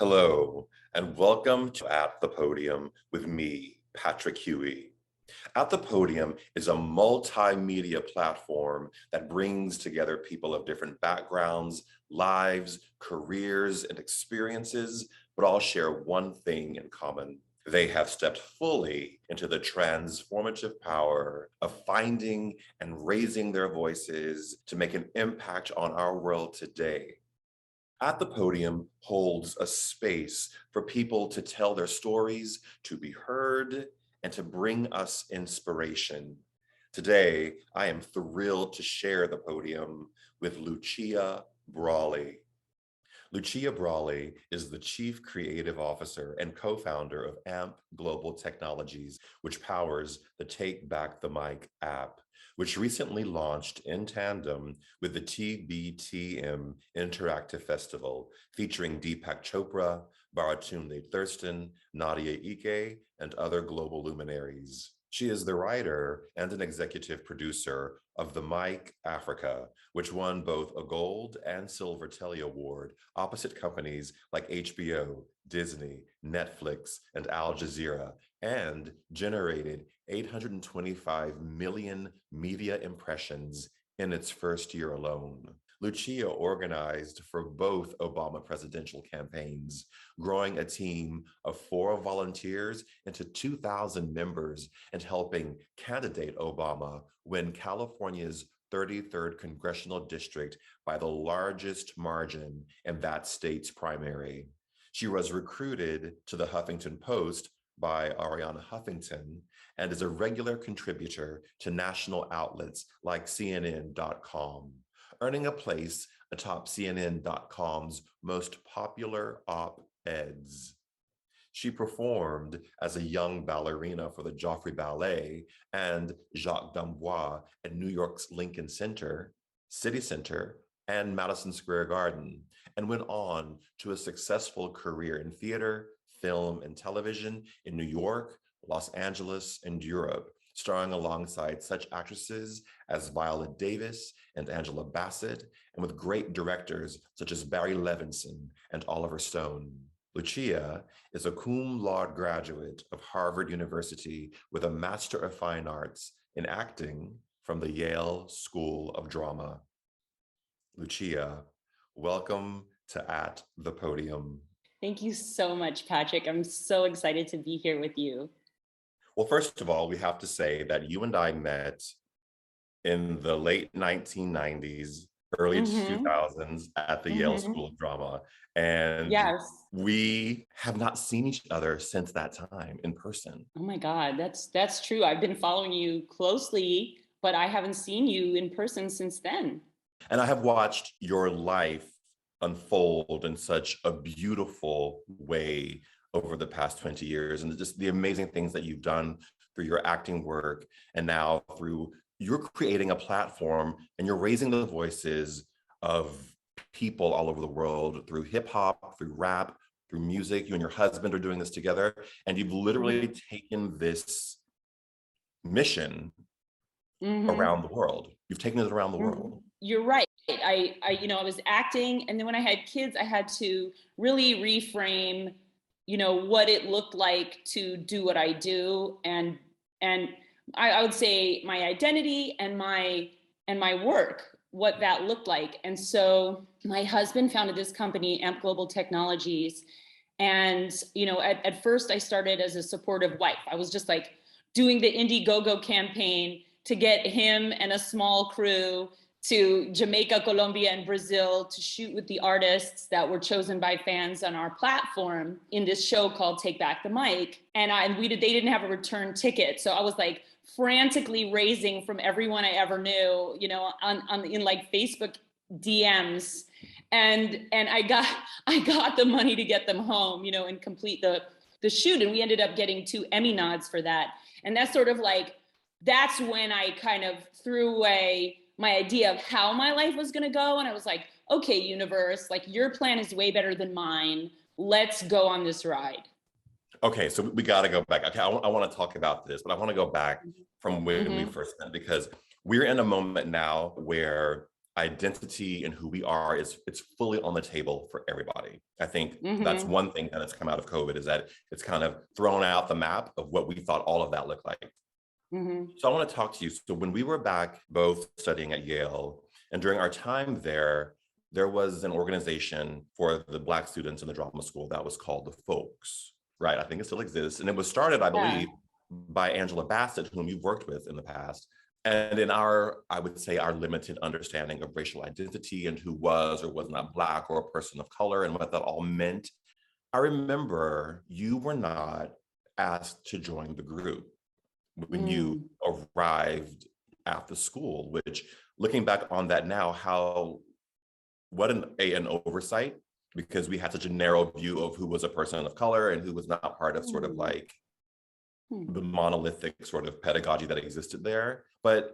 Hello, and welcome to At the Podium with me, Patrick Huey. At the Podium is a multimedia platform that brings together people of different backgrounds, lives, careers, and experiences, but all share one thing in common. They have stepped fully into the transformative power of finding and raising their voices to make an impact on our world today. At the Podium holds a space for people to tell their stories, to be heard, and to bring us inspiration. Today, I am thrilled to share the podium with Lucia Brawley. Lucia Brawley is the Chief Creative Officer and co-founder of AMP Global Technologies, which powers the Take Back the Mic app, which recently launched in tandem with the TBTM Interactive Festival, featuring Deepak Chopra, Baratunde Thurston, Nadia Ike, and other global luminaries. She is the writer and an executive producer of The Mic Africa, which won both a gold and silver Telly Award opposite companies like HBO, Disney, Netflix, and Al Jazeera, and generated 825 million media impressions in its first year alone. Lucia organized for both Obama presidential campaigns, growing a team of 4 volunteers into 2,000 members and helping candidate Obama win California's 33rd congressional district by the largest margin in that state's primary. She was recruited to the Huffington Post by Ariana Huffington and is a regular contributor to national outlets like CNN.com, earning a place atop CNN.com's most popular op-eds. She performed as a young ballerina for the Joffrey Ballet and Jacques d'Amboise at New York's Lincoln Center, City Center, and Madison Square Garden, and went on to a successful career in theater, film, and television in New York, Los Angeles, and Europe, starring alongside such actresses as Viola Davis and Angela Bassett, and with great directors such as Barry Levinson and Oliver Stone. Lucia is a cum laude graduate of Harvard University with a Master of Fine Arts in acting from the Yale School of Drama. Lucia, welcome to At the Podium. Thank you so much, Patrick. I'm so excited to be here with you. Well, first of all, we have to say that you and I met in the late 1990s, early 2000s at the Yale School of Drama. And yes, we have not seen each other since that time in person. oh my God, that's true. I've been following you closely, but I haven't seen you in person since then. And I have watched your life unfold in such a beautiful way over the past 20 years, and just the amazing things that you've done through your acting work, and now through you're creating a platform and you're raising the voices of people all over the world through hip hop, through rap, through music. You and your husband are doing this together, and you've literally taken this mission around the world. You've taken it around the world. You're right. I was acting, and then when I had kids, I had to really reframe, what it looked like to do what I do, and I would say my identity and my work, what that looked like. And so my husband founded this company, AMP Global Technologies. And, at first I started as a supportive wife. I was just like doing the Indiegogo campaign to get him and a small crew to Jamaica, Colombia, and Brazil to shoot with the artists that were chosen by fans on our platform in this show called Take Back the Mic. And they didn't have a return ticket. So I was like frantically raising from everyone I ever knew, in like Facebook DMs. And I got the money to get them home, and complete the shoot. And we ended up getting 2 Emmy nods for that. And that's sort of like, that's when I kind of threw away my idea of how my life was going to go. And I was like, okay, universe, like your plan is way better than mine. Let's go on this ride. Okay, so we got to go back. Okay, I want to talk about this, but I want to go back from when we first met, because we're in a moment now where identity and who we are it's fully on the table for everybody. I think that's Mm-hmm. one thing that has come out of COVID, is that it's kind of thrown out the map of what we thought all of that looked like. Mm-hmm. So I want to talk to you. So when we were back both studying at Yale, and during our time there was an organization for the Black students in the drama school that was called the Folks, right? I think it still exists. And it was started, I Yeah. believe, by Angela Bassett, whom you've worked with in the past. And in our, I would say, our limited understanding of racial identity and who was or was not Black or a person of color and what that all meant, I remember you were not asked to join the group when you Mm. arrived at the school, which, looking back on that now, what an oversight, because we had such a narrow view of who was a person of color and who was not part of sort of like the monolithic sort of pedagogy that existed there. But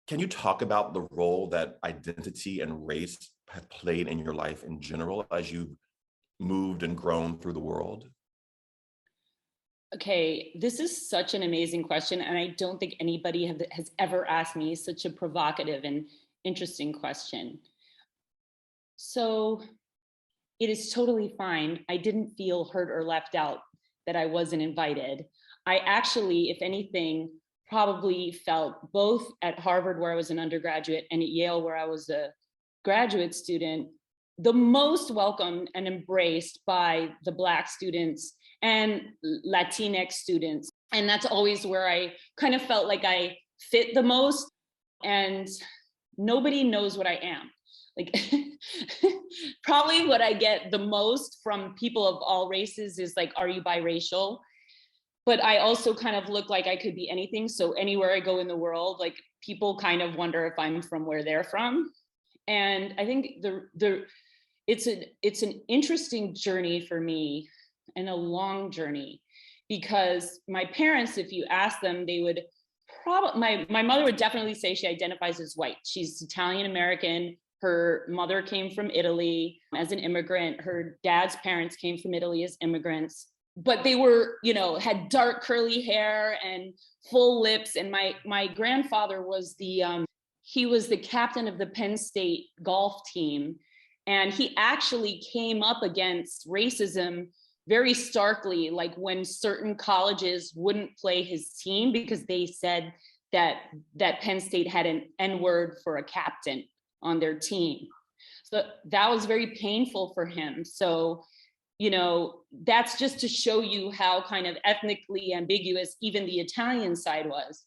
can you talk about the role that identity and race have played in your life in general as you've moved and grown through the world? Okay, this is such an amazing question, and I don't think anybody has ever asked me such a provocative and interesting question. So it is totally fine. I didn't feel hurt or left out that I wasn't invited. I actually, if anything, probably felt both at Harvard, where I was an undergraduate, and at Yale, where I was a graduate student, the most welcomed and embraced by the Black students and Latinx students. And that's always where I kind of felt like I fit the most. And nobody knows what I am. Like, probably what I get the most from people of all races is like, are you biracial? But I also kind of look like I could be anything. So anywhere I go in the world, like, people kind of wonder if I'm from where they're from. And I think it's an interesting journey for me, and a long journey, because my parents, if you ask them, they would probably, my mother would definitely say she identifies as white. She's Italian American. Her mother came from Italy as an immigrant. Her dad's parents came from Italy as immigrants, but they were, had dark curly hair and full lips. And my grandfather was he was the captain of the Penn State golf team. And he actually came up against racism very starkly, like when certain colleges wouldn't play his team because they said that Penn State had an N-word for a captain on their team. So that was very painful for him. So, that's just to show you how kind of ethnically ambiguous even the Italian side was.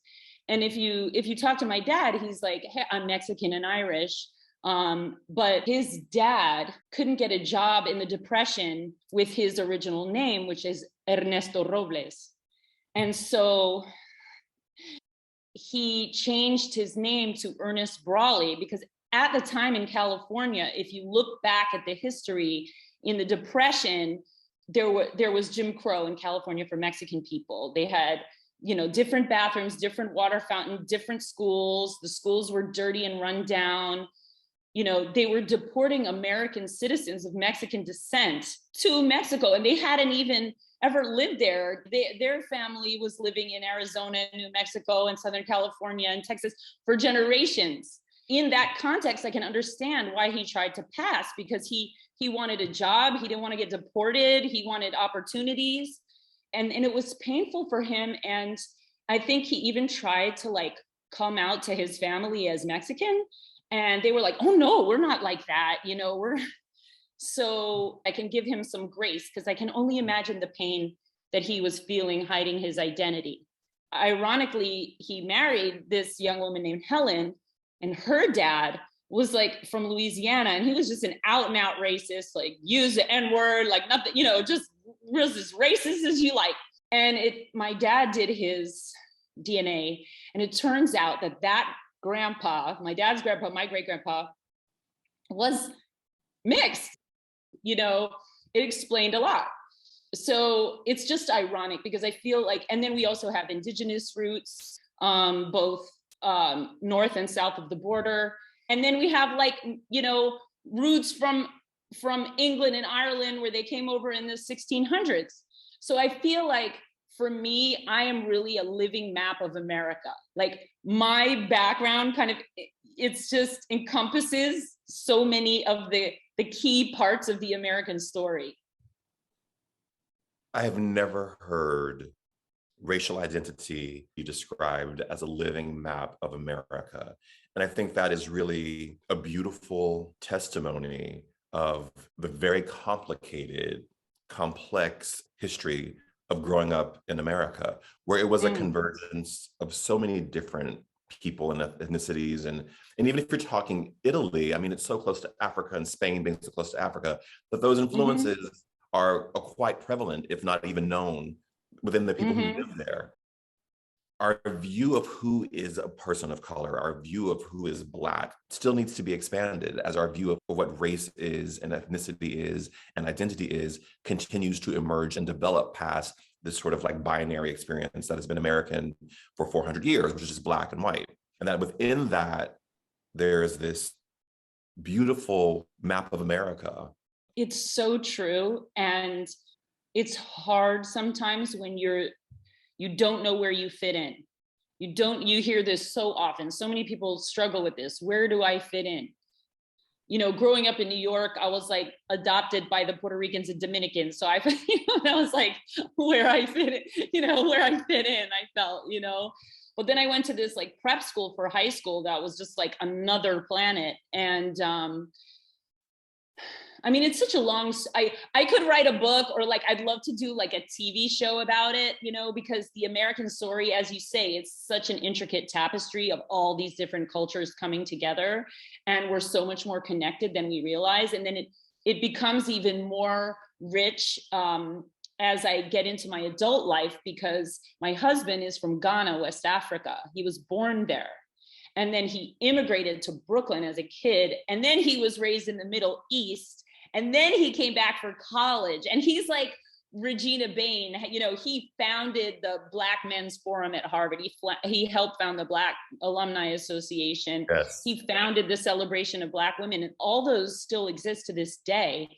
And if you talk to my dad, he's like, hey, I'm Mexican and Irish. But his dad couldn't get a job in the Depression with his original name, which is Ernesto Robles. And so he changed his name to Ernest Brawley, because at the time in California, if you look back at the history in the Depression, there was Jim Crow in California for Mexican people. They had, different bathrooms, different water fountain, different schools. The schools were dirty and run down. They were deporting American citizens of Mexican descent to Mexico, and they hadn't even ever lived there. Their family was living in Arizona, New Mexico, and Southern California and Texas for generations. In that context, I can understand why he tried to pass, because he wanted a job. He didn't want to get deported. He wanted opportunities. And it was painful for him. And I think he even tried to come out to his family as Mexican. And they were like, oh no, we're not like that. So I can give him some grace, because I can only imagine the pain that he was feeling hiding his identity. Ironically, he married this young woman named Helen, and her dad was from Louisiana, and he was just an out and out racist, use the N-word, nothing, just was as racist as you like. And my dad did his DNA, and it turns out that grandpa, my dad's grandpa, my great grandpa, was mixed. It explained a lot. So it's just ironic, because I feel and then we also have indigenous roots, both north and south of the border. And then we have roots from England and Ireland, where they came over in the 1600s. So I feel for me, I am really a living map of America. My background kind of, it's just encompasses so many of the key parts of the American story. I have never heard racial identity be described as a living map of America. And I think that is really a beautiful testimony of the very complicated, complex history of growing up in America, where it was a convergence of so many different people and ethnicities. And even if you're talking Italy, I mean, it's so close to Africa, and Spain being so close to Africa, that those influences are quite prevalent, if not even known, within the people who live there. Our view of who is a person of color, our view of who is Black, still needs to be expanded, as our view of what race is and ethnicity is and identity is continues to emerge and develop past this sort of like binary experience that has been American for 400 years, which is just Black and white. And that within that, there's this beautiful map of America. It's so true. And it's hard sometimes when you don't know where you fit in. You hear this so often. So many people struggle with this. Where do I fit in? You know, growing up in New York, I was like adopted by the Puerto Ricans and Dominicans. So I was like where I fit in, where I fit in, I felt, But then I went to this like prep school for high school that was just like another planet. And I mean, it's such a long, I could write a book, or like, I'd love to do like a TV show about it, because the American story, as you say, it's such an intricate tapestry of all these different cultures coming together. And we're so much more connected than we realize. And then it becomes even more rich as I get into my adult life, because my husband is from Ghana, West Africa. He was born there. And then he immigrated to Brooklyn as a kid. And then he was raised in the Middle East. And then he came back for college, and he's like Regina Bain. He founded the Black Men's Forum at Harvard. He helped found the Black Alumni Association. Yes. He founded the Celebration of Black Women, and all those still exist to this day.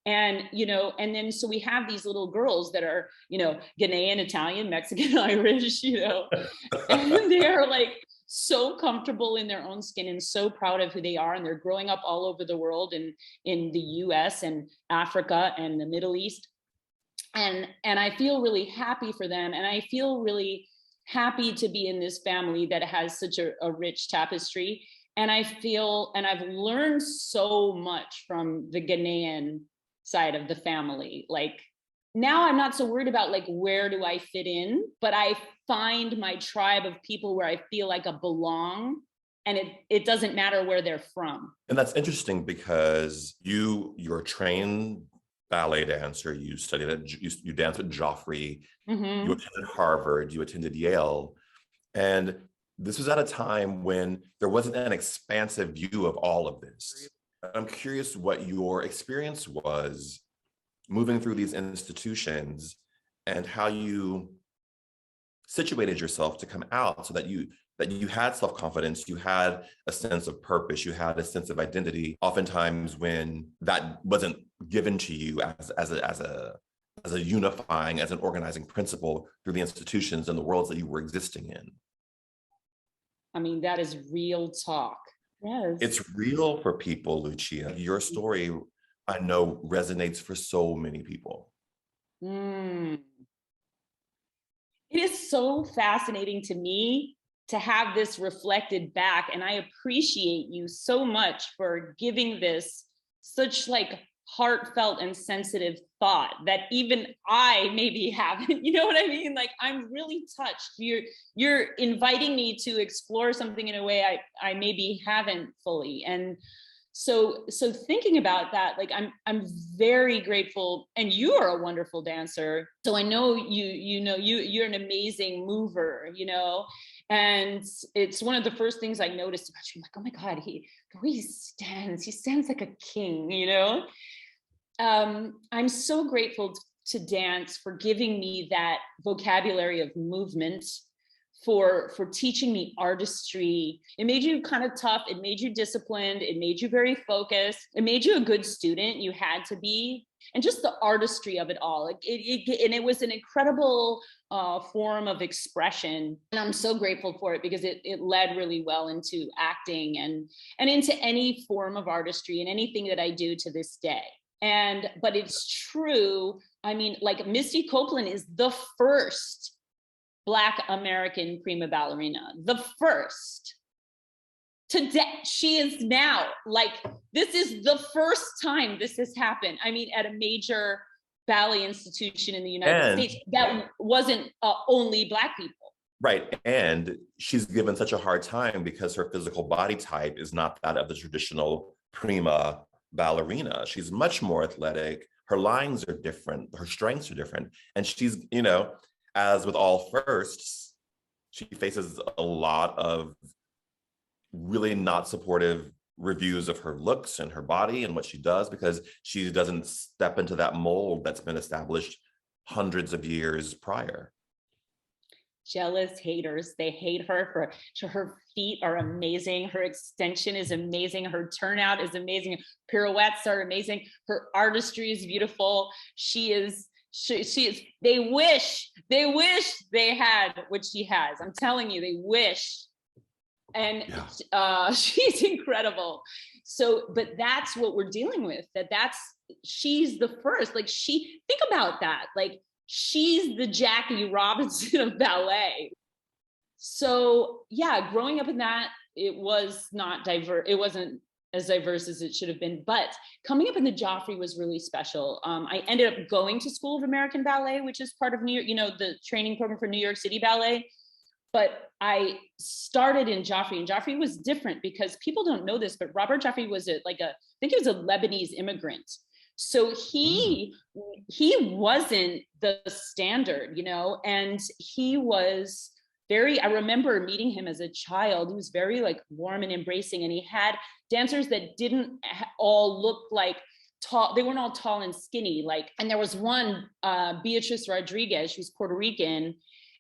And, and then so we have these little girls that are, Ghanaian, Italian, Mexican, Irish, and they're like so comfortable in their own skin and so proud of who they are. And they're growing up all over the world, and in the US and Africa and the Middle East. And I feel really happy for them. And I feel really happy to be in this family that has such a rich tapestry. And I've learned so much from the Ghanaian side of the family. Like, now I'm not so worried about like, where do I fit in, but I find my tribe of people where I feel like I belong, and it doesn't matter where they're from. And that's interesting, because you're a trained ballet dancer. You studied you danced with Joffrey, you attended Harvard, you attended Yale. And this was at a time when there wasn't an expansive view of all of this. I'm curious what your experience was moving through these institutions, and how you situated yourself to come out, so that you had self-confidence, you had a sense of purpose, you had a sense of identity, oftentimes when that wasn't given to you as a unifying, as an organizing principle through the institutions and the worlds that you were existing in. I mean, that is real talk. Yes. It's real for people, Lucia. Your story, I know, resonates for so many people. It is so fascinating to me to have this reflected back. And I appreciate you so much for giving this such like heartfelt and sensitive thought that even I maybe haven't, you know what I mean? Like, I'm really touched. You're inviting me to explore something in a way I maybe haven't fully. And so thinking about that, like, I'm very grateful, and you are a wonderful dancer. So I know you're an amazing mover, and it's one of the first things I noticed about you. I'm like, oh my God, he stands like a king, I'm so grateful to dance for giving me that vocabulary of movement, for teaching me artistry. It made you kind of tough. It made you disciplined. It made you very focused. It made you a good student. You had to be. and just the artistry of it all. And it was an incredible form of expression. And I'm so grateful for it because it led really well into acting and into any form of artistry and anything that I do to this day. But it's true. I mean, like Misty Copeland is the first Black American prima ballerina, the first. Today, she is now, like, this is the first time this has happened. I mean, at a major ballet institution in the United States that wasn't only Black people. Right. And she's given such a hard time because her physical body type is not that of the traditional prima ballerina. She's much more athletic. Her lines are different. Her strengths are different. And she's, you know, as with all firsts, she faces a lot of really not supportive reviews of her looks and her body and what she does because she doesn't step into that mold that's been established hundreds of years prior. Jealous haters, they hate her for her feet are amazing, her extension is amazing, her turnout is amazing, pirouettes are amazing, her artistry is beautiful. She is they wish they had what she has. I'm telling you, they wish. And she's incredible. So, but that's what we're dealing with, she's the first, like think about that. Like she's the Jackie Robinson of ballet. So yeah, growing up in that, it was not diverse. It wasn't as diverse as it should have been, but coming up in the Joffrey was really special. I ended up going to School of American Ballet, which is part of New York, you know, the training program for New York City Ballet. But I started in Joffrey, and Joffrey was different because people don't know this, but Robert Joffrey was I think he was a Lebanese immigrant. So he wasn't the standard, you know, and he was I remember meeting him as a child. He was very like warm and embracing, and he had dancers that didn't all look like tall. They weren't all tall and skinny. And there was one, Beatrice Rodriguez, she was Puerto Rican.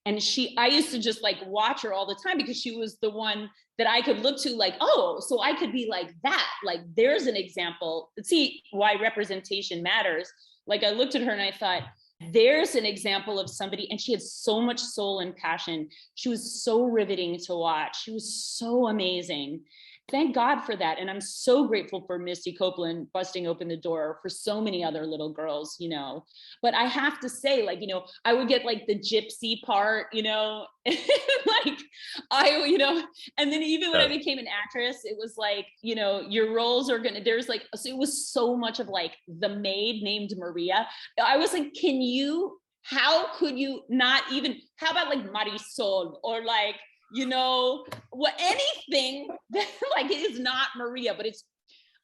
And I used to just like watch her all the time because she was the one that I could look to like, oh, so I could be like that. Like there's an example. See why representation matters. Like I looked at her and I thought, there's an example of somebody, and she had so much soul and passion. She was so riveting to watch. She was so amazing. Thank God for that. And I'm so grateful for Misty Copeland busting open the door for so many other little girls, you know. But I have to say, like, you know, I would get like the gypsy part, you know, like you know, and then even when I became an actress, it was like, you know, your roles are there's like, so it was so much of like the maid named Maria. I was like, how could you not even, how about like Marisol or like, you know, anything that like it is not Maria, but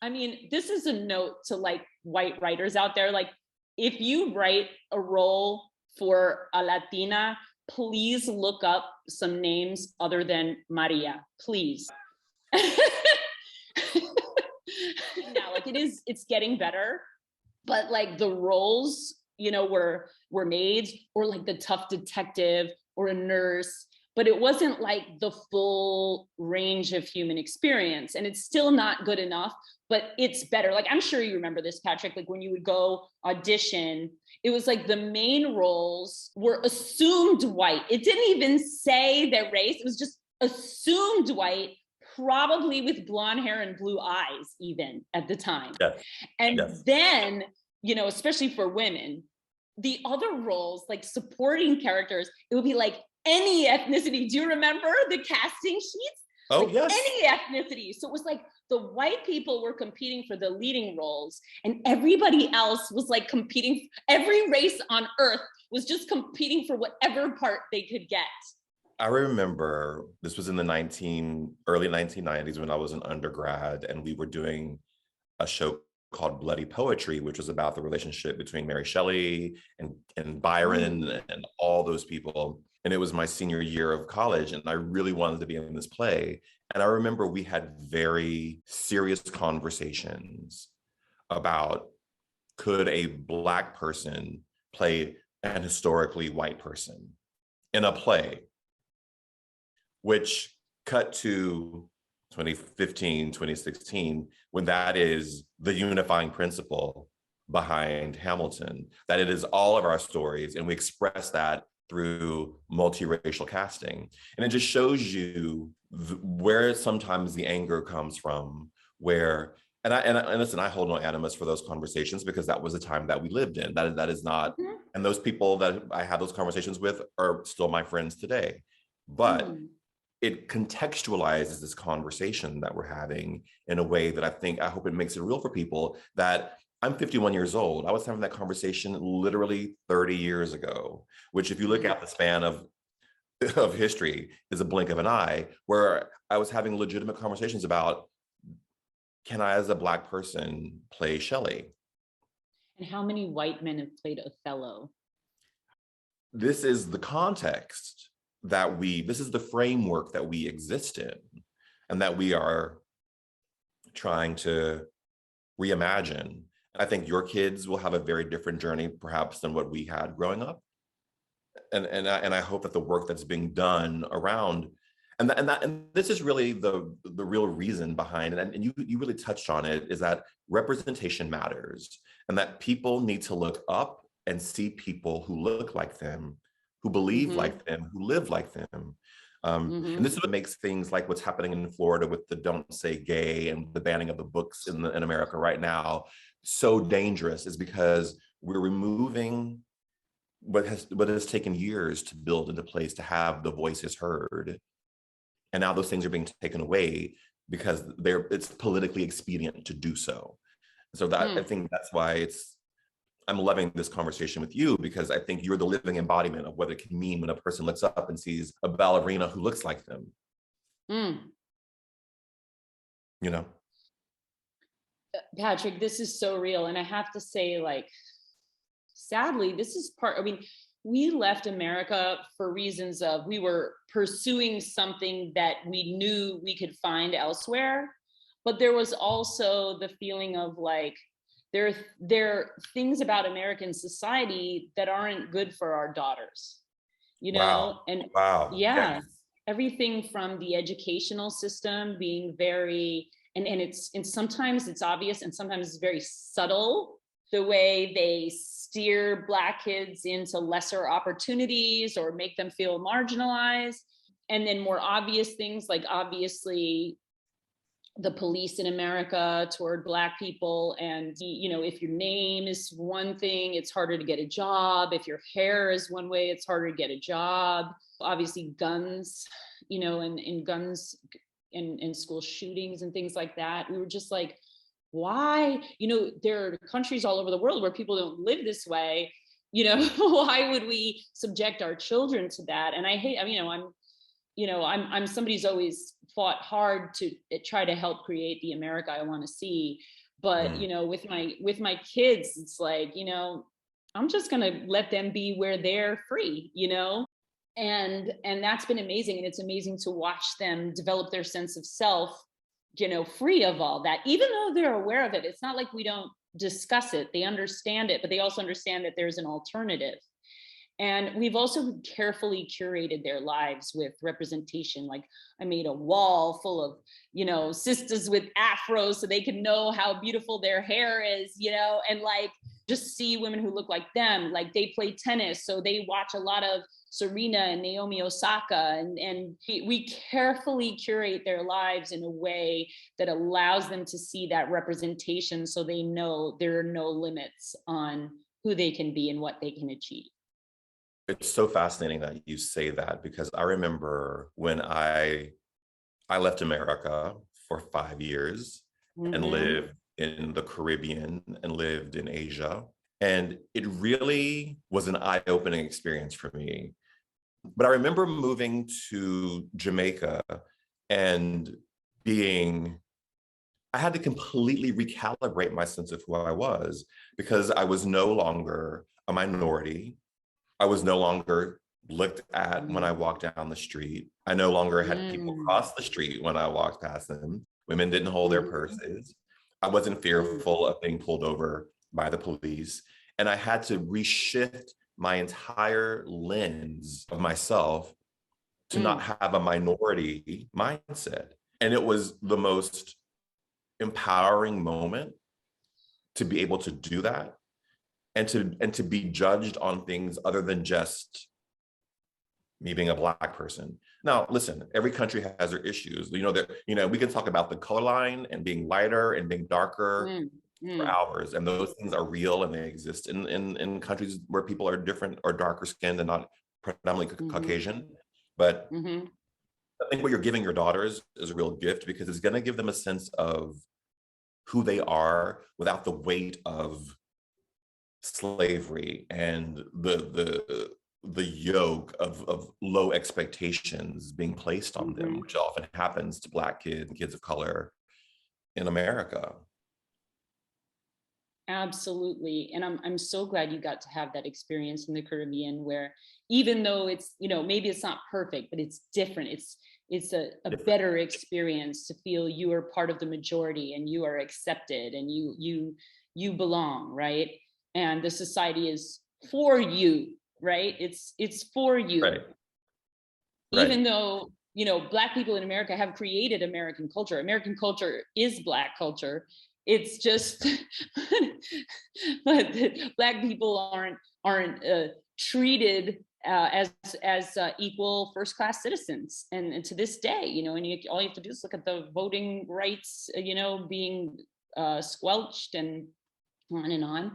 I mean, this is a note to like white writers out there. Like if you write a role for a Latina, please look up some names other than Maria, please. Now, like it's getting better, but like the roles, you know, were maids or like the tough detective or a nurse, but it wasn't like the full range of human experience. And it's still not good enough, but it's better. Like, I'm sure you remember this, Patrick, like when you would go audition, it was like the main roles were assumed white. It didn't even say their race. It was just assumed white, probably with blonde hair and blue eyes even at the time. Yes. And then, you know, especially for women, the other roles, like supporting characters, it would be like any ethnicity. Do you remember the casting sheets? Oh, like yes. Any ethnicity. So it was like the white people were competing for the leading roles and everybody else was like competing. Every race on earth was just competing for whatever part they could get. I remember this was in the early 1990s when I was an undergrad, and we were doing a show called Bloody Poetry, which was about the relationship between Mary Shelley and Byron and all those people. And it was my senior year of college, and I really wanted to be in this play. And I remember we had very serious conversations about, could a Black person play an historically white person in a play? Which cut to 2015, 2016, when that is the unifying principle behind Hamilton, that it is all of our stories, and we express that through multiracial casting. And it just shows you where sometimes the anger comes from, where, and listen, I hold no animus for those conversations because that was the time that we lived in. That is not, and those people that I had those conversations with are still my friends today. But it contextualizes this conversation that we're having in a way that I hope it makes it real for people that I'm 51 years old. I was having that conversation literally 30 years ago, which if you look at the span of history is a blink of an eye, where I was having legitimate conversations about, can I as a Black person play Shelley? And how many white men have played Othello? This is the context this is the framework that we exist in, and that we are trying to reimagine. I think your kids will have a very different journey perhaps than what we had growing up. And I hope that the work that's being done around, and this is really the real reason behind it, and you really touched on it, is that representation matters, and that people need to look up and see people who look like them, who believe like them, who live like them. And this is what makes things like what's happening in Florida with the Don't Say Gay and the banning of the books in America right now so dangerous, is because we're removing what has taken years to build into place to have the voices heard. And now those things are being taken away because it's politically expedient to do so. So that I think that's why I'm loving this conversation with you, because I think you're the living embodiment of what it can mean when a person looks up and sees a ballerina who looks like them. You know? Patrick, this is so real. And I have to say, like, sadly, this is we left America for reasons of, we were pursuing something that we knew we could find elsewhere. But there was also the feeling of like, there are things about American society that aren't good for our daughters, you know? And yes. Everything from the educational system being very, and sometimes it's obvious and sometimes it's very subtle, the way they steer Black kids into lesser opportunities or make them feel marginalized. And then more obvious things, like obviously the police in America toward Black people. And, you know, if your name is one thing, it's harder to get a job. If your hair is one way, it's harder to get a job. Obviously guns, you know, and guns and school shootings and things like that. We were just like, why? You know, there are countries all over the world where people don't live this way. You know, why would we subject our children to that? And I'm somebody who's always fought hard to try to help create the America I want to see. But, you know, with my kids, it's like, you know, I'm just going to let them be where they're free, you know? And that's been amazing. And it's amazing to watch them develop their sense of self, you know, free of all that, even though they're aware of it. It's not like we don't discuss it. They understand it, but they also understand that there's an alternative. And we've also carefully curated their lives with representation. Like I made a wall full of, you know, sisters with afros so they can know how beautiful their hair is, you know, and like just see women who look like them. Like they play tennis, so they watch a lot of Serena and Naomi Osaka. And we carefully curate their lives in a way that allows them to see that representation, so they know there are no limits on who they can be and what they can achieve. It's so fascinating that you say that, because I remember when I left America for 5 years and lived in the Caribbean and lived in Asia. And it really was an eye-opening experience for me. But I remember moving to Jamaica and I had to completely recalibrate my sense of who I was, because I was no longer a minority. I was no longer looked at when I walked down the street. I no longer had people cross the street when I walked past them. Women didn't hold their purses. I wasn't fearful of being pulled over by the police. And I had to reshift my entire lens of myself to not have a minority mindset. And it was the most empowering moment to be able to do that. and to be judged on things other than just me being a Black person. Now, listen, every country has their issues. We can talk about the color line and being lighter and being darker for hours, and those things are real and they exist in countries where people are different or darker skinned and not predominantly Caucasian. But I think what you're giving your daughters is a real gift, because it's going to give them a sense of who they are without the weight of slavery and the yoke of low expectations being placed on them, which often happens to Black kids and kids of color in America. Absolutely. And I'm so glad you got to have that experience in the Caribbean, where even though it's, maybe it's not perfect, but it's different. It's a better experience to feel you are part of the majority and you are accepted and you belong, right? And the society is for you, right? It's for you. Right. Even though, Black people in America have created American culture. American culture is Black culture. It's just, but Black people aren't treated as equal first-class citizens, and to this day, and all you have to do is look at the voting rights, being squelched and on and on.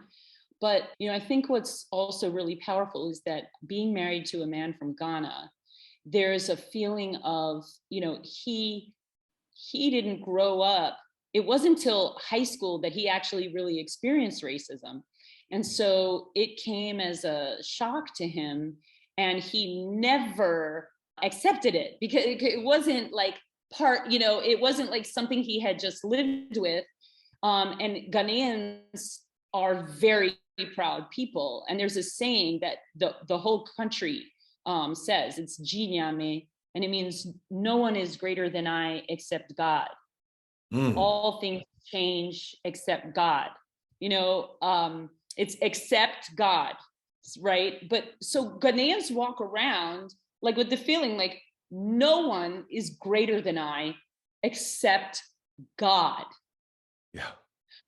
But I think what's also really powerful is that being married to a man from Ghana, there's a feeling of he didn't grow up. It wasn't until high school that he actually really experienced racism. And so it came as a shock to him, and he never accepted it, because it wasn't like it wasn't like something he had just lived with. And Ghanaians are very proud people. And there's a saying that the whole country says, it's Jinyame, and it means no one is greater than I except God. All things change except God. It's except God, right? But so Ghanaians walk around like with the feeling like no one is greater than I except God. Yeah.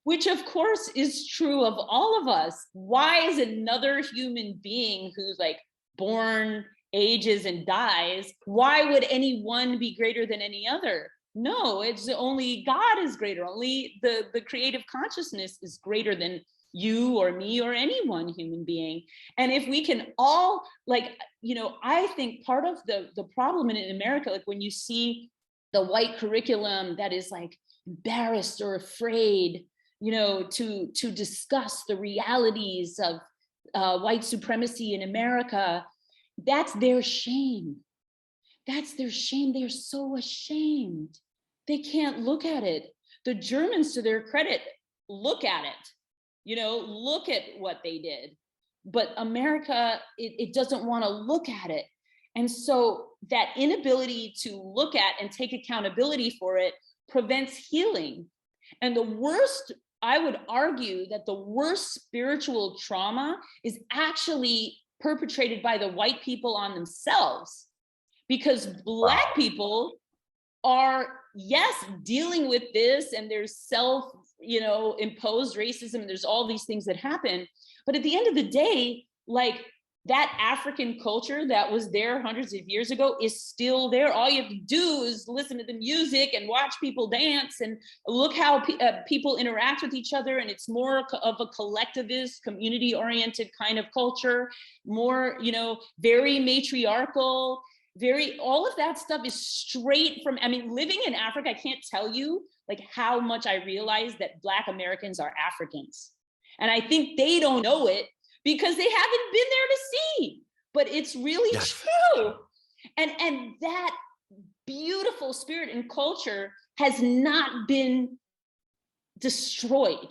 Which of course is true of all of us. Why is another human being who's like born, ages, and dies, why would any one be greater than any other? No, it's only God is greater. Only the creative consciousness is greater than you or me or any one human being. And if we can all I think part of the problem in America, like when you see the white curriculum that is like embarrassed or afraid, to discuss the realities of white supremacy in America, that's their shame. That's their shame. They're so ashamed. They can't look at it. The Germans, to their credit, look at it, look at what they did. But America, it doesn't want to look at it. And so that inability to look at and take accountability for it prevents healing. And I would argue that the worst spiritual trauma is actually perpetrated by the white people on themselves. Because Black people are, yes, dealing with this, and there's self-imposed racism, and there's all these things that happen. But at the end of the day, like that African culture that was there hundreds of years ago is still there. All you have to do is listen to the music and watch people dance and look how people interact with each other. And it's more of a collectivist, community-oriented kind of culture, more, very matriarchal. All of that stuff is straight from, living in Africa, I can't tell you like how much I realize that Black Americans are Africans. And I think they don't know it because they haven't been there to see, but it's really true. And that beautiful spirit and culture has not been destroyed.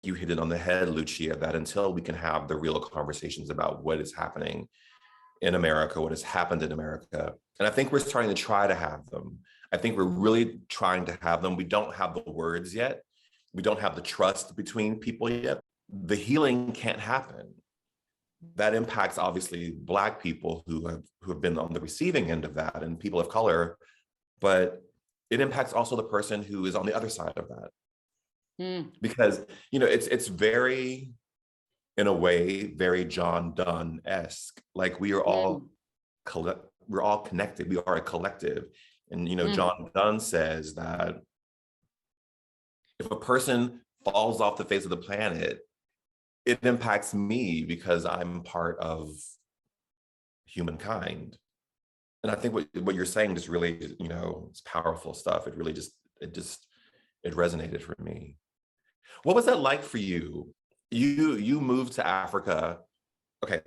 You hit it on the head, Lucia, that until we can have the real conversations about what is happening in America, what has happened in America, and I think we're starting to try to have them. I think we're really trying to have them. We don't have the words yet. We don't have the trust between people yet. The healing can't happen. That impacts, obviously, Black people who have been on the receiving end of that, and people of color, but it impacts also the person who is on the other side of that. because, you know, it's very, in a way, very John Donne-esque. Like we are all we're all connected. We are a collective. And, you know, John Donne says that if a person falls off the face of the planet, it impacts me because I'm part of humankind. And I think what you're saying just really, you know, it's powerful stuff. It really it resonated for me. What was that like for you? You moved to Africa. Okay,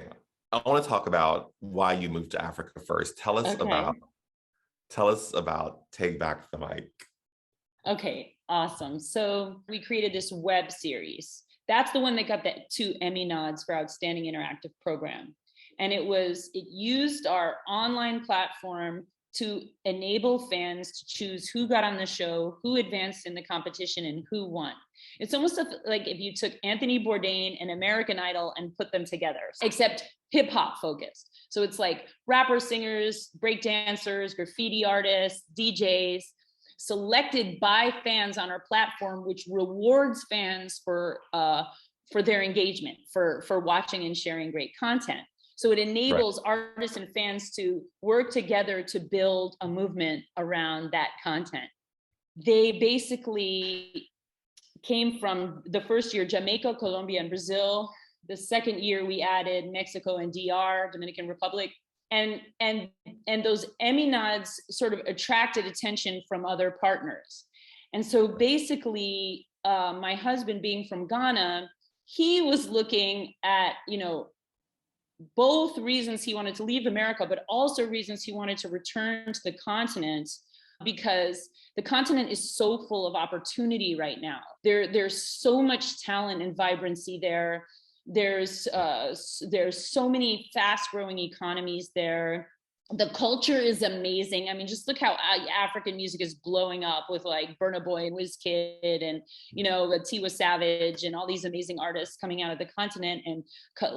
I want to talk about why you moved to Africa first. Tell us about Take Back the Mic. Okay, awesome. So we created this web series. That's the one that got the 2 Emmy nods for Outstanding Interactive Program. And it used our online platform to enable fans to choose who got on the show, who advanced in the competition, and who won. It's almost like if you took Anthony Bourdain and American Idol and put them together, except hip hop focused. So it's like rappers, singers, break dancers, graffiti artists, DJs, selected by fans on our platform, which rewards fans for their engagement, for watching and sharing great content. So it enables artists and fans to work together to build a movement around that content. They basically came from the first year, Jamaica, Colombia, and Brazil. The second year, we added Mexico and DR, Dominican Republic. And those Emmy nods sort of attracted attention from other partners. And so basically, my husband being from Ghana, he was looking at, you know, both reasons he wanted to leave America, but also reasons he wanted to return to the continent, because the continent is so full of opportunity right now. There's so much talent and vibrancy there. There's so many fast-growing economies there. The culture is amazing. I mean, just look how African music is blowing up with like Burna Boy and Wizkid and, you know, Tiwa Savage and all these amazing artists coming out of the continent and,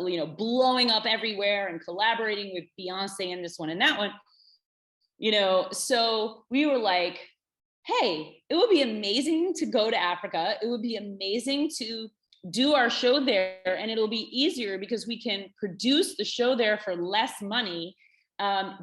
you know, blowing up everywhere and collaborating with Beyonce and this one and that one, you know. So we were like, hey, it would be amazing to go to Africa. It would be amazing to do our show there, and it'll be easier because we can produce the show there for less money,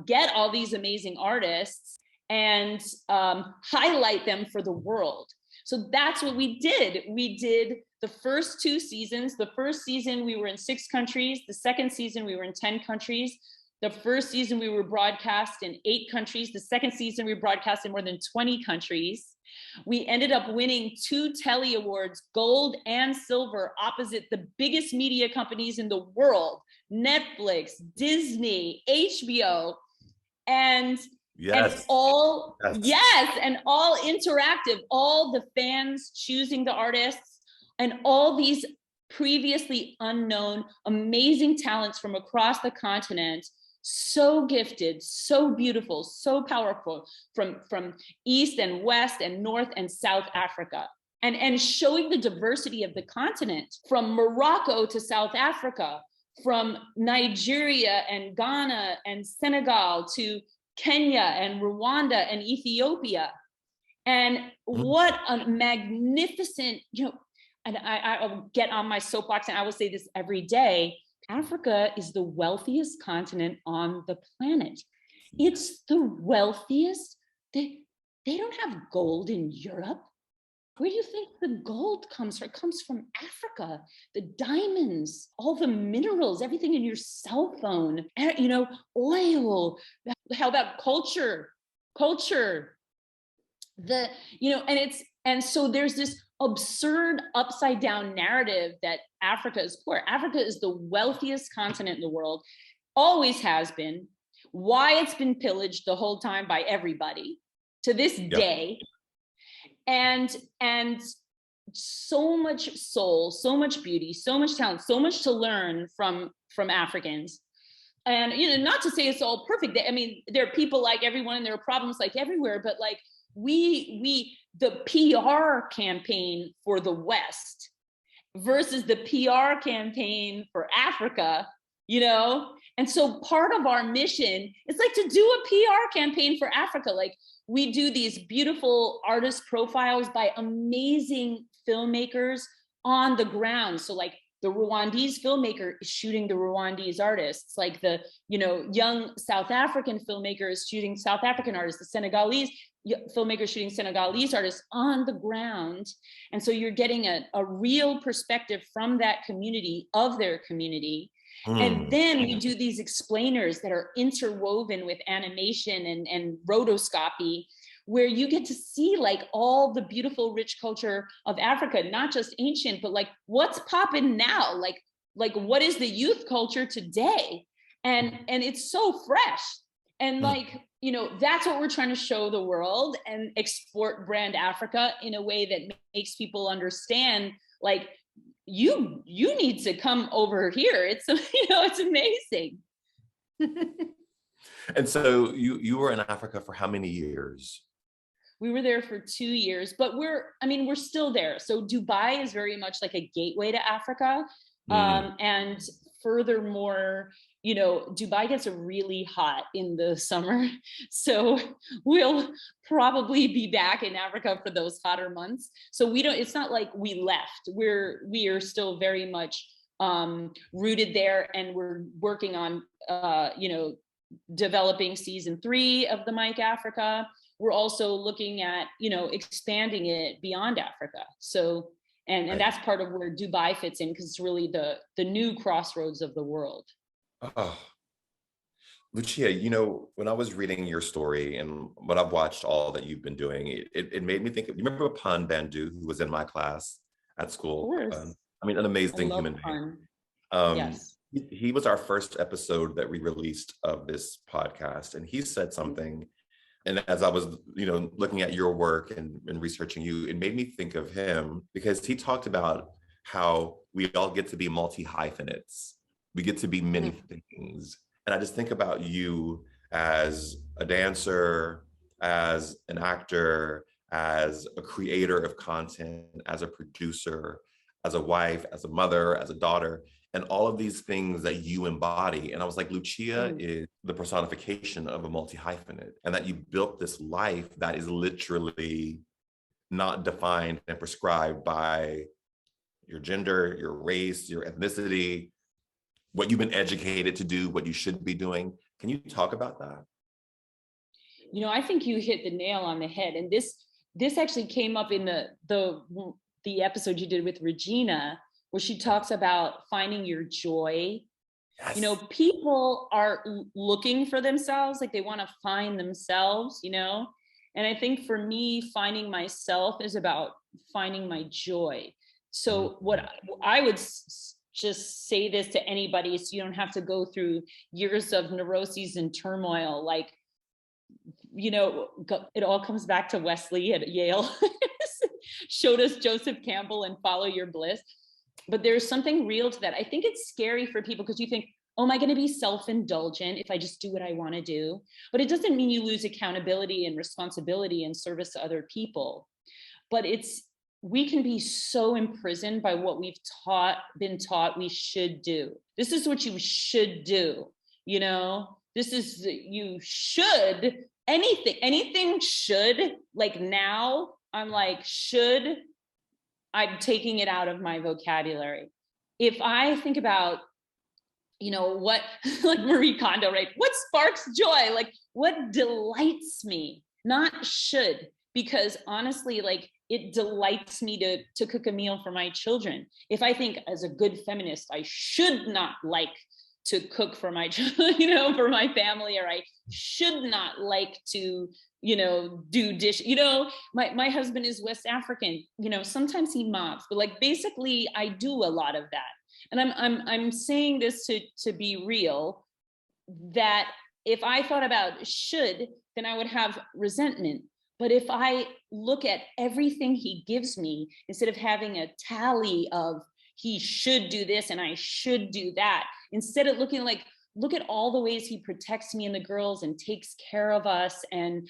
get all these amazing artists and highlight them for the world. So that's what we did. We did the first 2 seasons. The first season we were in 6 countries. The second season we were in 10 countries. The first season we were broadcast in 8 countries. The second season we broadcast in more than 20 countries. We ended up winning 2 Telly Awards, gold and silver, opposite the biggest media companies in the world, Netflix, Disney, HBO, and all interactive, all the fans choosing the artists, and all these previously unknown, amazing talents from across the continent. So gifted, so beautiful, so powerful, from East and West and North and South Africa, and showing the diversity of the continent, from Morocco to South Africa, from Nigeria and Ghana and Senegal to Kenya and Rwanda and Ethiopia. And what a magnificent, you know, and I'll get on my soapbox and I will say this every day, Africa is the wealthiest continent on the planet. It's the wealthiest. They don't have gold in Europe. Where do you think the gold comes from? It comes from Africa. The diamonds, all the minerals, everything in your cell phone, you know, oil. How about culture? And so there's this absurd upside down narrative that Africa is poor. Africa is the wealthiest continent in the world, always has been. Why it's been pillaged the whole time by everybody to this day. And so much soul, so much beauty, so much talent, so much to learn from Africans. And, you know, not to say it's all perfect. I mean, there are people like everyone and there are problems like everywhere, but like the PR campaign for the West versus the PR campaign for Africa, you know? And so part of our mission is like to do a PR campaign for Africa. Like we do these beautiful artist profiles by amazing filmmakers on the ground. So like the Rwandese filmmaker is shooting the Rwandese artists, like the, young South African filmmaker is shooting South African artists, the Senegalese filmmaker shooting Senegalese artists on the ground. And so you're getting a real perspective from that community, of their community. And then we do these explainers that are interwoven with animation and rotoscopy, where you get to see like all the beautiful, rich culture of Africa, not just ancient, but like what's popping now, like what is the youth culture today? And it's so fresh. And like, that's what we're trying to show the world and export brand Africa in a way that makes people understand, like, you need to come over here. It's, it's amazing. And so you were in Africa for how many years? We were there for 2 years, but we're still there. So Dubai is very much like a gateway to Africa. And furthermore, Dubai gets really hot in the summer. So we'll probably be back in Africa for those hotter months. So it's not like we left. We are still very much rooted there, and we're working on, developing season 3 of the Mike Africa. We're also looking at, expanding it beyond Africa. So, and that's part of where Dubai fits in, because it's really the new crossroads of the world. Oh, Lucia, when I was reading your story and when I've watched all that you've been doing, it made me think of, you remember Pan Bandu, who was in my class at school? Of course. An amazing human being. Yes. He was our first episode that we released of this podcast, and he said something. And as I was, looking at your work and researching you, it made me think of him, because he talked about how we all get to be multi-hyphenates. We get to be many things. And I just think about you as a dancer, as an actor, as a creator of content, as a producer, as a wife, as a mother, as a daughter, and all of these things that you embody. And I was like, Lucia is the personification of a multi-hyphenate, and that you built this life that is literally not defined and prescribed by your gender, your race, your ethnicity, what you've been educated to do, what you should be doing. Can you talk about that? I think you hit the nail on the head. And this actually came up in the episode you did with Regina, where she talks about finding your joy. Yes. People are looking for themselves, like they want to find themselves, and I think for me, finding myself is about finding my joy. So what I would just say this to anybody, so you don't have to go through years of neuroses and turmoil, like, it all comes back to Wesley at Yale showed us Joseph Campbell and follow your bliss. But there's something real to that. I think it's scary for people, because you think, oh, am I going to be self-indulgent if I just do what I want to do? But it doesn't mean you lose accountability and responsibility and service to other people. But we can be so imprisoned by what we've been taught we should do. This is what you should do. This is, you should, anything should, like now I'm like, should, I'm taking it out of my vocabulary. If I think about, what, like Marie Kondo, right? What sparks joy? Like what delights me, not should, because honestly, like it delights me to cook a meal for my children. If I think as a good feminist, I should not like to cook for my children, for my family, or I should not like to, do dish, my husband is West African, sometimes he mops, but like, basically I do a lot of that. And I'm saying this to be real, that if I thought about should, then I would have resentment. But if I look at everything he gives me, instead of having a tally of he should do this and I should do that, instead of looking like, look at all the ways he protects me and the girls and takes care of us and,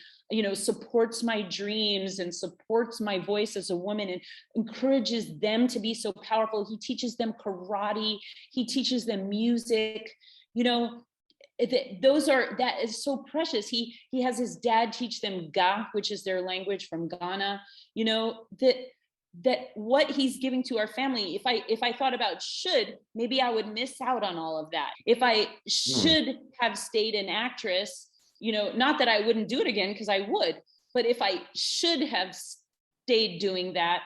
supports my dreams and supports my voice as a woman and encourages them to be so powerful. He teaches them karate. He teaches them music, that is so precious. He has his dad teach them Ga, which is their language from Ghana, that that what he's giving to our family, if I thought about should, maybe I would miss out on all of that. If I should have stayed an actress, you know, not that I wouldn't do it again, because I would, but if I should have stayed doing that,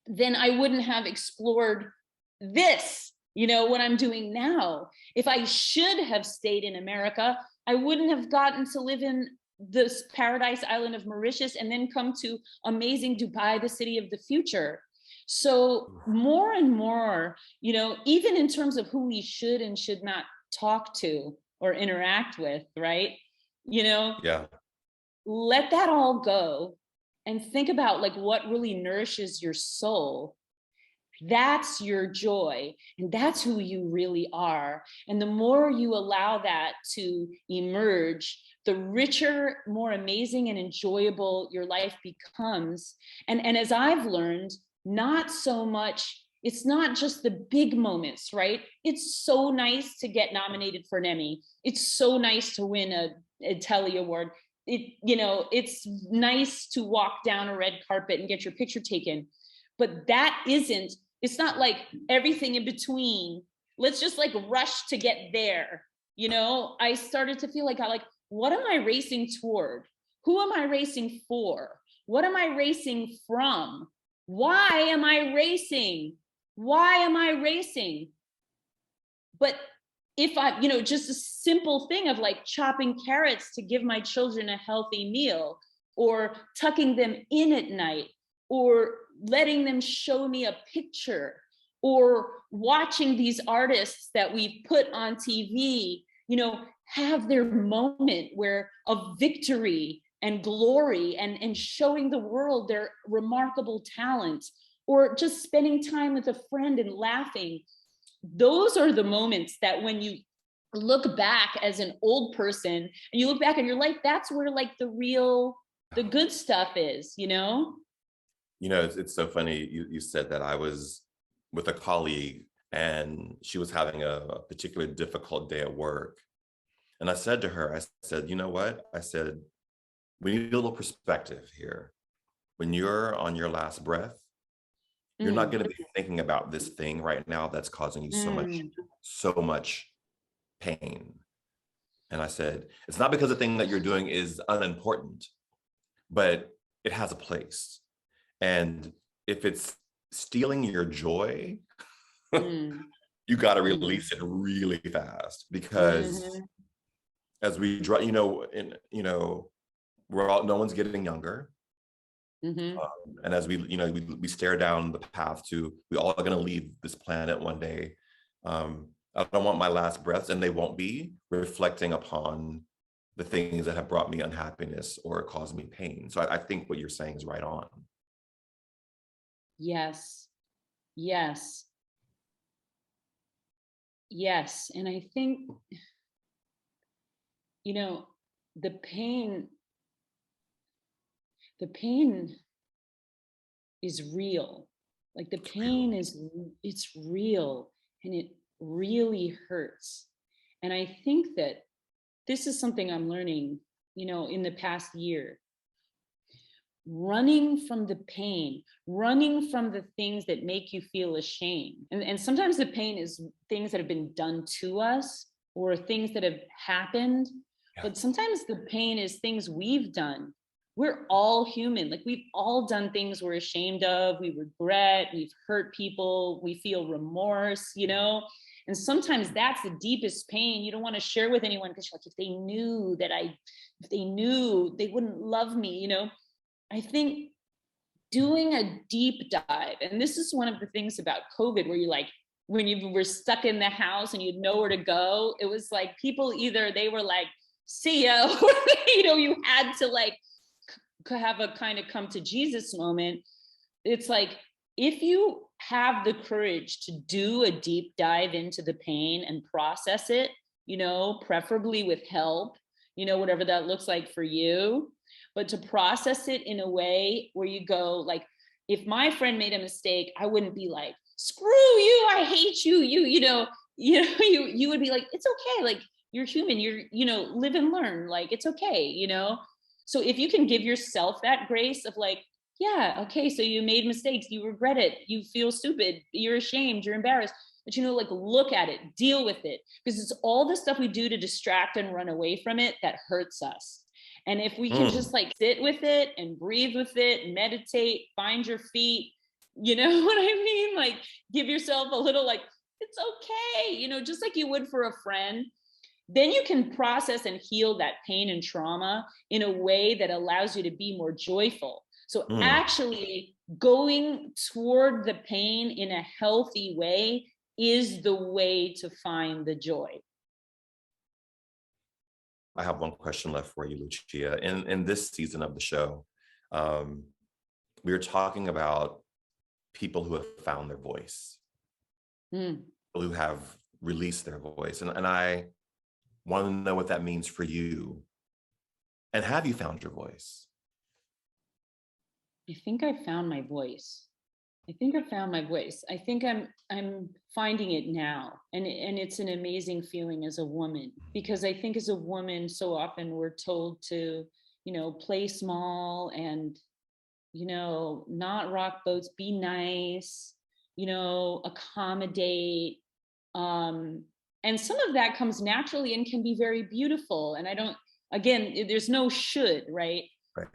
then I wouldn't have explored this, you know, what I'm doing now. If I should have stayed in America, I wouldn't have gotten to live in this paradise island of Mauritius and then come to amazing Dubai, the city of the future. So more and more, you know, even in terms of who we should and should not talk to or interact with, right? You know, let that all go and think about like what really nourishes your soul. That's your joy, and that's who you really are. And the more you allow that to emerge, the richer, more amazing and enjoyable your life becomes. And as I've learned, not so much, it's not just the big moments, right? It's so nice to get nominated for an Emmy. It's so nice to win a Telly Award. You know, it's nice to walk down a red carpet and get your picture taken. But that isn't, it's not like everything in between. Let's just like rush to get there. You know, I started to feel like, what am I racing toward? Who am I racing for? What am I racing from? Why am I racing? Why am I racing? But if I, you know, just a simple thing of like chopping carrots to give my children a healthy meal, or tucking them in at night, or letting them show me a picture, or watching these artists that we put on TV, you know, have their moment where of victory and glory, and showing the world their remarkable talent, or just spending time with a friend and laughing. Those are the moments that when you look back as an old person and you look back and you're like, that's where like the good stuff is, you know? You know, it's so funny. You said that. I was with a colleague and she was having a particularly difficult day at work. And I said to her, I said, you know what? I said, we need a little perspective here. When you're on your last breath, you're not going to be thinking about this thing right now that's causing you so much pain. And I said, it's not because the thing that you're doing is unimportant, but it has a place. And if it's stealing your joy, you got to release it really fast, because as we draw, you know, no one's getting younger. And as we, you know, we stare down the path to, we all are going to leave this planet one day. I don't want my last breaths, and they won't be reflecting upon the things that have brought me unhappiness or caused me pain. So I think what you're saying is right on. Yes. Yes. Yes. And I think, you know, the pain is real. Like the pain it's real, and it really hurts. And I think that this is something I'm learning, you know, in the past year. Running from the pain, running from the things that make you feel ashamed. And sometimes the pain is things that have been done to us or things that have happened. But sometimes the pain is things we've done. We're all human. Like we've all done things we're ashamed of, we regret, we've hurt people, we feel remorse, you know? And sometimes that's the deepest pain you don't want to share with anyone, because you're like, if they knew, they wouldn't love me, you know? I think doing a deep dive, and this is one of the things about COVID, where you like, when you were stuck in the house and you had nowhere to go, it was like people either they were like, see ya, or, you know, you had to like have a kind of come to Jesus moment. It's like, if you have the courage to do a deep dive into the pain and process it, you know, preferably with help, you know, whatever that looks like for you, but to process it in a way where you go like, if my friend made a mistake, I wouldn't be like, screw you, I hate you, you would be like, it's okay, like you're human, you know, live and learn, like it's okay, you know. So if you can give yourself that grace of like, Yeah, okay, so you made mistakes, you regret it, you feel stupid, you're ashamed, you're embarrassed. But like look at it, deal with it, because it's all the stuff we do to distract and run away from it that hurts us. And if we can Mm, just like sit with it and breathe with it, meditate, find your feet, you know what I mean? Like give yourself a little like, it's okay, just like you would for a friend, then you can process and heal that pain and trauma in a way that allows you to be more joyful. So mm. actually going toward the pain in a healthy way is the way to find the joy. I have one question left for you, Lucia. In this season of the show, um, we are talking about people who have found their voice, Mm. who have released their voice. And I want to know what that means for you. And have you found your voice? I think I found my voice. I think I found my voice. I think I'm finding it now. And it's an amazing feeling as a woman, because I think as a woman so often we're told to, play small and, not rock boats, be nice, accommodate. And some of that comes naturally and can be very beautiful. And I don't, again, there's no should, right? Right.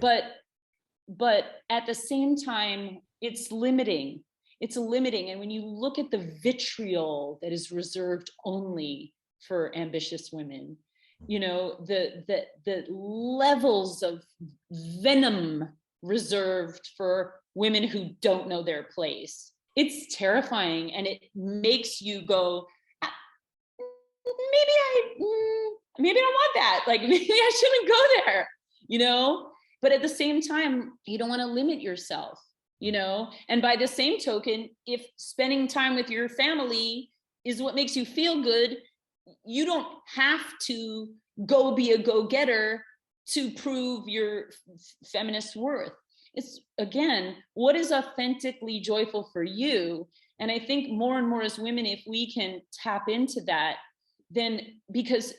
But at the same time, it's limiting. And when you look at the vitriol that is reserved only for ambitious women, the levels of venom reserved for women who don't know their place, it's terrifying. And it makes you go, "Ah, maybe I don't want that. Like maybe I shouldn't go there, but at the same time, you don't want to limit yourself, and by the same token, if spending time with your family is what makes you feel good, you don't have to go be a go-getter to prove your feminist worth. It's, again, what is authentically joyful for you. And I think more and more as women, if we can tap into that, then because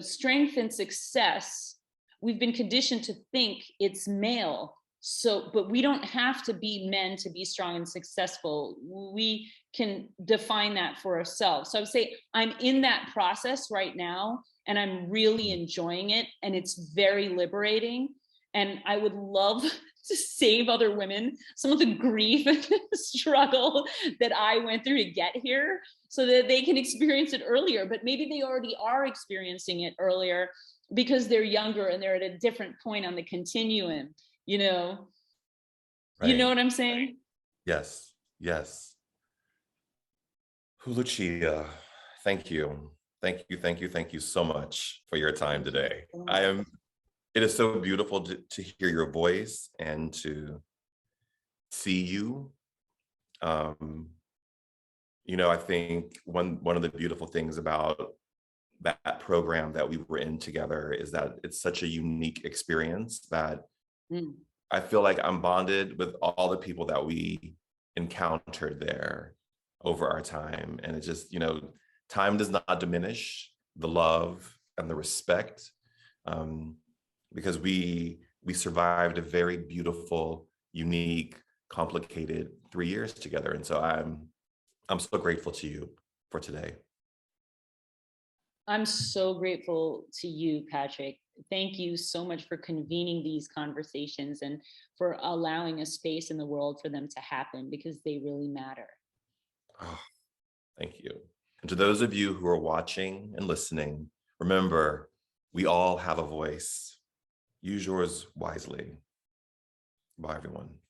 strength and success, we've been conditioned to think it's male. So, but we don't have to be men to be strong and successful. We can define that for ourselves. So I would say I'm in that process right now, and I'm really enjoying it, and it's very liberating. And I would love to save other women some of the grief and struggle that I went through to get here, so that they can experience it earlier. But maybe they already are experiencing it earlier because they're younger and they're at a different point on the continuum, Right. You know what I'm saying? Yes. Yes. Lucia, thank you. Thank you. Thank you. Thank you so much for your time today. It is so beautiful to hear your voice and to see you. I think one of the beautiful things about that program that we were in together is that it's such a unique experience that I feel like I'm bonded with all the people that we encountered there over our time. And it just, time does not diminish the love and the respect, because we survived a very beautiful, unique, complicated 3 years together. And so I'm so grateful to you for today. I'm so grateful to you, Patrick. Thank you so much for convening these conversations and for allowing a space in the world for them to happen, because they really matter. Oh, thank you. And to those of you who are watching and listening, remember, we all have a voice. Use yours wisely. Bye, everyone.